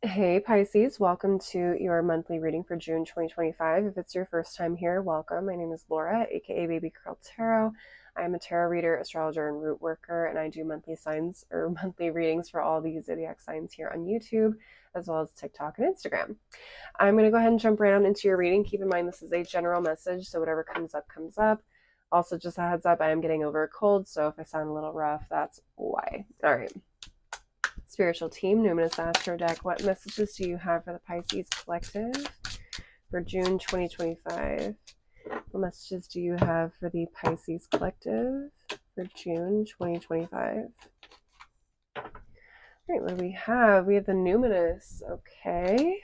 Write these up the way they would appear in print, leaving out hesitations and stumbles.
Hey Pisces, welcome to your monthly reading for June 2025. If it's your first time here, welcome. My name is Laura, aka Baby Curl Tarot. I'm a tarot reader, astrologer, and root worker, and I do monthly readings for all the zodiac signs here on YouTube, as well as TikTok and Instagram. I'm going to go ahead and jump right on into your reading. Keep in mind this is a general message, so whatever comes up, comes up. Also, just a heads up, I am getting over a cold, so if I sound a little rough, that's why. All right. Spiritual team, Numinous Astro deck, what messages do you have for the Pisces collective for June 2025? What messages do you have for the Pisces collective for June 2025? All right, what do we have? We have the Numinous, okay.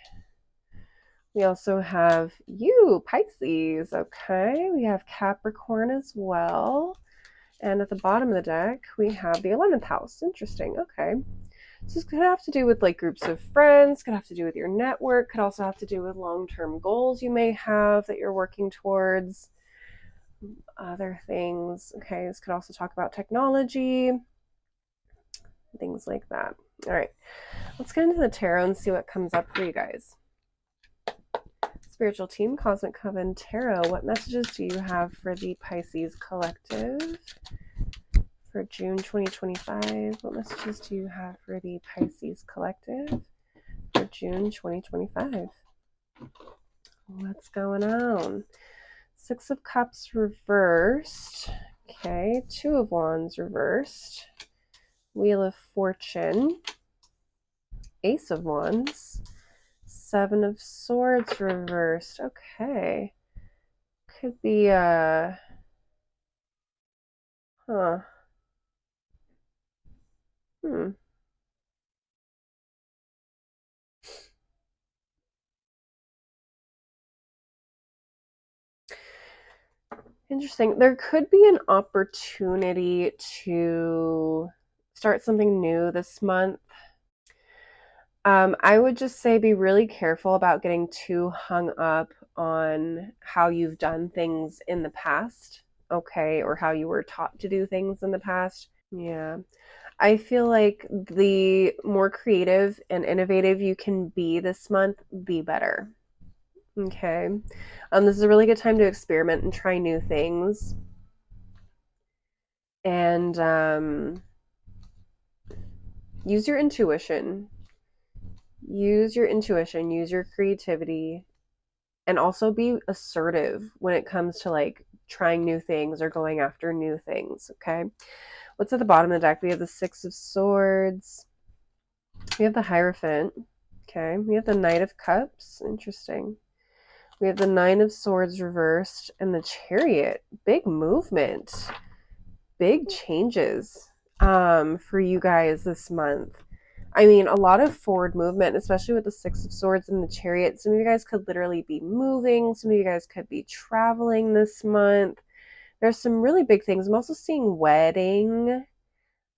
We also have you, Pisces, okay. We have Capricorn as well. And at the bottom of the deck, we have the 11th house. Interesting, okay. So this could have to do with like groups of friends, could have to do with your network, could also have to do with long-term goals you may have that you're working towards. Other things. Okay, this could also talk about technology, things like that. All right, let's get into the tarot and see what comes up for you guys. Spiritual team, Cosmic Coven Tarot, what messages do you have for the Pisces collective for June 2025? What messages do you have for the Pisces collective for June 2025? What's going on? Six of Cups reversed. Okay, Two of Wands reversed. Wheel of Fortune. Ace of Wands. Seven of Swords reversed. Okay. Could be a... Huh. Interesting. There could be an opportunity to start something new this month. I would just say be really careful about getting too hung up on how you've done things in the past, okay, or how you were taught to do things in the past. Yeah. I feel like the more creative and innovative you can be this month, the better. Okay. This is a really good time to experiment and try new things. And use your intuition. Use your intuition, use your creativity, and also be assertive when it comes to like trying new things or going after new things, okay? What's at the bottom of the deck? We have the Six of Swords. We have the Hierophant. Okay. We have the Knight of Cups. Interesting. We have the Nine of Swords reversed and the Chariot. Big movement. Big changes for you guys this month. I mean, a lot of forward movement, especially with the Six of Swords and the Chariot. Some of you guys could literally be moving. Some of you guys could be traveling this month. There's some really big things. I'm also seeing wedding.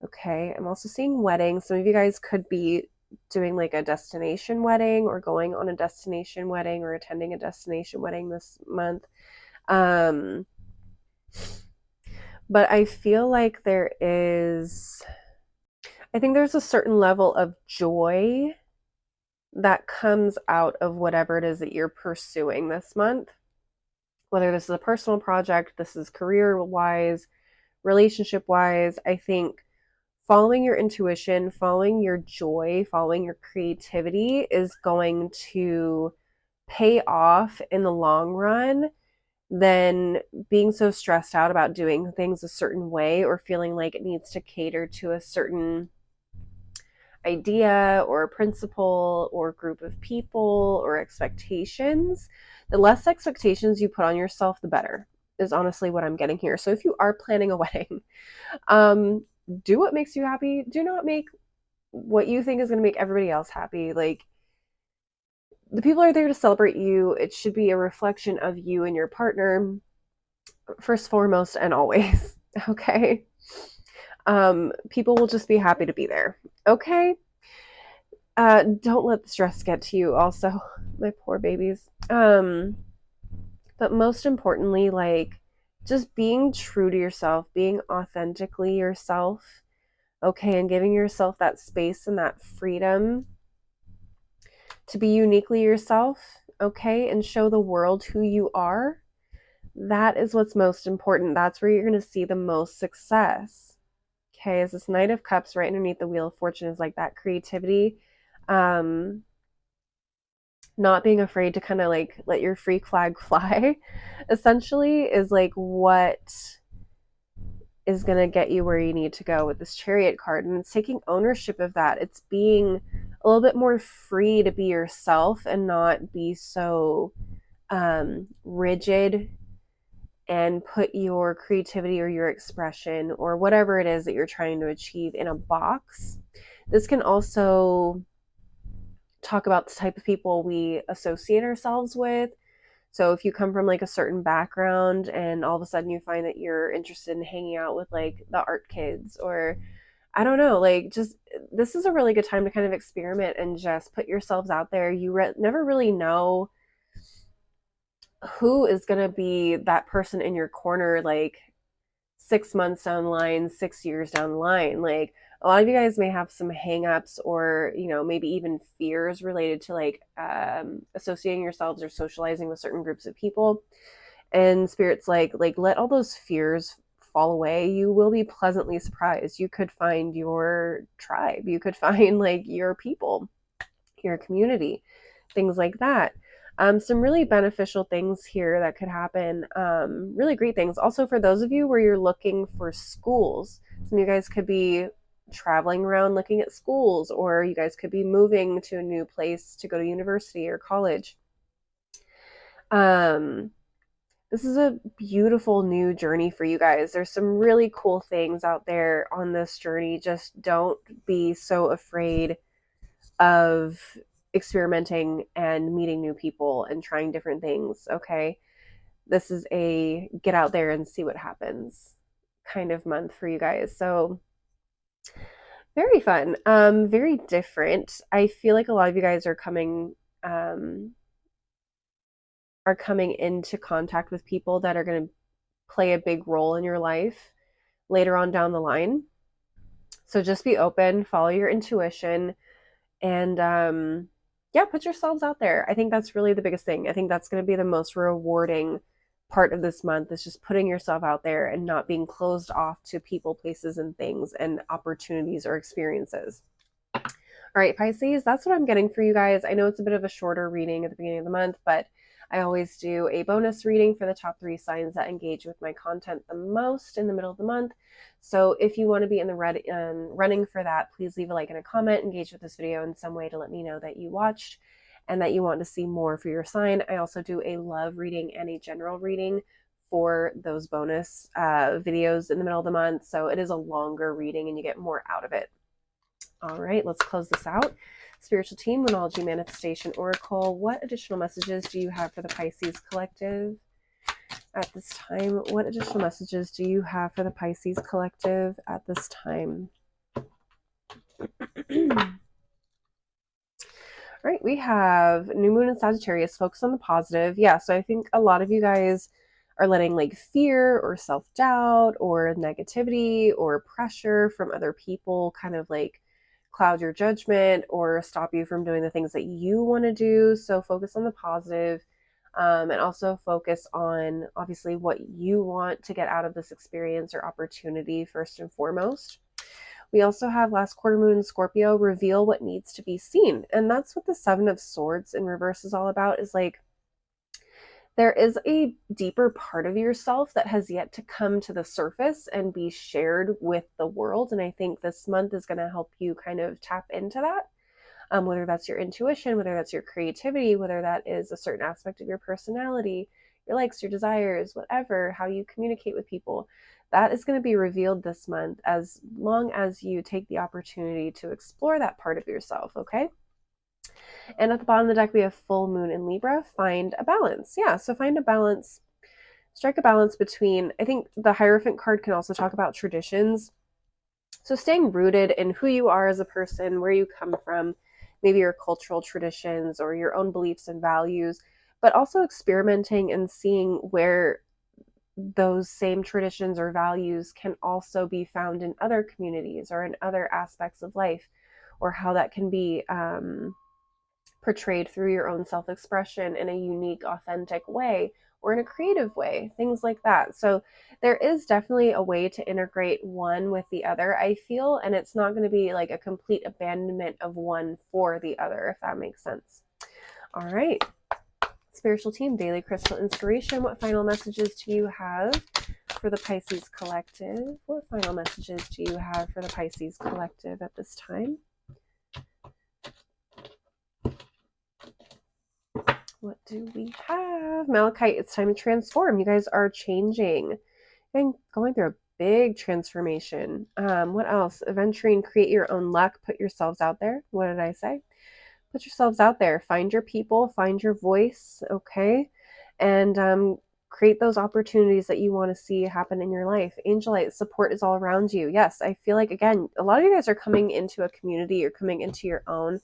Okay, I'm also seeing wedding. Some of you guys could be doing like a destination wedding or going on a destination wedding or attending a destination wedding this month. But I feel like I think there's a certain level of joy that comes out of whatever it is that you're pursuing this month. Whether this is a personal project, this is career-wise, relationship-wise, I think following your intuition, following your joy, following your creativity is going to pay off in the long run than being so stressed out about doing things a certain way or feeling like it needs to cater to a certain idea or principle or group of people or expectations. The less expectations you put on yourself, the better, is honestly what I'm getting here. So if you are planning a wedding, do what makes you happy. Do not make what you think is going to make everybody else happy. Like, the people are there to celebrate you. It should be a reflection of you and your partner, first, foremost, and always. Okay. People will just be happy to be there. Okay. Don't let the stress get to you. Also, my poor babies. But most importantly, like, just being true to yourself, being authentically yourself, okay, and giving yourself that space and that freedom to be uniquely yourself, okay, and show the world who you are. That is what's most important. That's where you're going to see the most success. Okay, as this Knight of Cups right underneath the Wheel of Fortune is like that creativity, not being afraid to kind of like let your freak flag fly, essentially, is like what is going to get you where you need to go with this Chariot card. And it's taking ownership of that. It's being a little bit more free to be yourself and not be so rigid and put your creativity or your expression or whatever it is that you're trying to achieve in a box. This can also talk about the type of people we associate ourselves with. So if you come from like a certain background and all of a sudden you find that you're interested in hanging out with like the art kids, or I don't know, like just this is a really good time to kind of experiment and just put yourselves out there. You never really know who is going to be that person in your corner like 6 months down the line, 6 years down the line. Like a lot of you guys may have some hangups or, you know, maybe even fears related to like associating yourselves or socializing with certain groups of people. And Spirit's like let all those fears fall away. You will be pleasantly surprised. You could find your tribe. You could find like your people, your community, things like that. Some really beneficial things here that could happen. Really great things. Also, for those of you where you're looking for schools, some of you guys could be traveling around looking at schools, or you guys could be moving to a new place to go to university or college. This is a beautiful new journey for you guys. There's some really cool things out there on this journey. Just don't be so afraid of experimenting and meeting new people and trying different things, okay? This is a get out there and see what happens kind of month for you guys. So very fun, very different. I feel like a lot of you guys are coming into contact with people that are going to play a big role in your life later on down the line. So just be open, follow your intuition, and yeah, put yourselves out there. I think that's really the biggest thing. I think that's going to be the most rewarding part of this month, is just putting yourself out there and not being closed off to people, places, and things and opportunities or experiences. All right, Pisces, that's what I'm getting for you guys. I know it's a bit of a shorter reading at the beginning of the month, but I always do a bonus reading for the top 3 signs that engage with my content the most in the middle of the month. So if you want to be in the running for that, please leave a like and a comment, engage with this video in some way to let me know that you watched and that you want to see more for your sign. I also do a love reading and a general reading for those bonus videos in the middle of the month. So it is a longer reading and you get more out of it. All right, let's close this out. Spiritual Team, Moonology Manifestation Oracle, what additional messages do you have for the Pisces Collective at this time? What additional messages do you have for the Pisces Collective at this time? All right, we have New Moon in Sagittarius, focus on the positive. Yeah, so I think a lot of you guys are letting like fear or self-doubt or negativity or pressure from other people kind of like cloud your judgment or stop you from doing the things that you want to do. So focus on the positive, and also focus on obviously what you want to get out of this experience or opportunity first and foremost. We also have last quarter moon in Scorpio, reveal what needs to be seen. And that's what the 7 of Swords in reverse is all about, is like there is a deeper part of yourself that has yet to come to the surface and be shared with the world. And I think this month is going to help you kind of tap into that, whether that's your intuition, whether that's your creativity, whether that is a certain aspect of your personality, your likes, your desires, whatever, how you communicate with people. That is going to be revealed this month as long as you take the opportunity to explore that part of yourself, okay? And at the bottom of the deck, we have full moon in Libra. Find a balance. Yeah, so find a balance, strike a balance between, I think the Hierophant card can also talk about traditions. So staying rooted in who you are as a person, where you come from, maybe your cultural traditions or your own beliefs and values, but also experimenting and seeing where those same traditions or values can also be found in other communities or in other aspects of life, or how that can be portrayed through your own self-expression in a unique, authentic way or in a creative way, things like that. So there is definitely a way to integrate one with the other, I feel, and it's not going to be like a complete abandonment of one for the other, if that makes sense. All right. Spiritual team, daily crystal inspiration. What final messages do you have for the Pisces collective? What final messages do you have for the Pisces collective at this time? What do we have? Malachite, it's time to transform. You guys are changing and going through a big transformation. What else? Aventurine, create your own luck. Put yourselves out there. What did I say? Put yourselves out there. Find your people. Find your voice. Okay. And create those opportunities that you want to see happen in your life. Angelite, support is all around you. Yes, I feel like, again, a lot of you guys are coming into a community. You're coming into your own,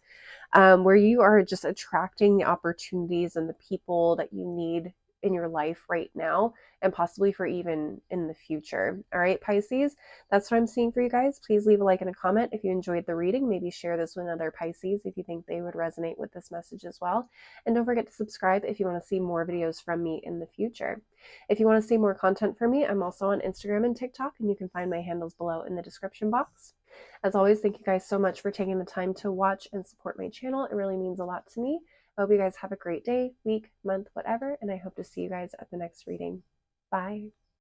where you are just attracting the opportunities and the people that you need in your life right now and possibly for even in the future. All right, Pisces, that's what I'm seeing for you guys. Please leave a like and a comment if you enjoyed the reading. Maybe share this with another Pisces if you think they would resonate with this message as well. And don't forget to subscribe if you want to see more videos from me in the future. If you want to see more content from me, I'm also on Instagram and TikTok, and you can find my handles below in the description box. As always, thank you guys so much for taking the time to watch and support my channel. It really means a lot to me. I hope you guys have a great day, week, month, whatever, and I hope to see you guys at the next reading. Bye.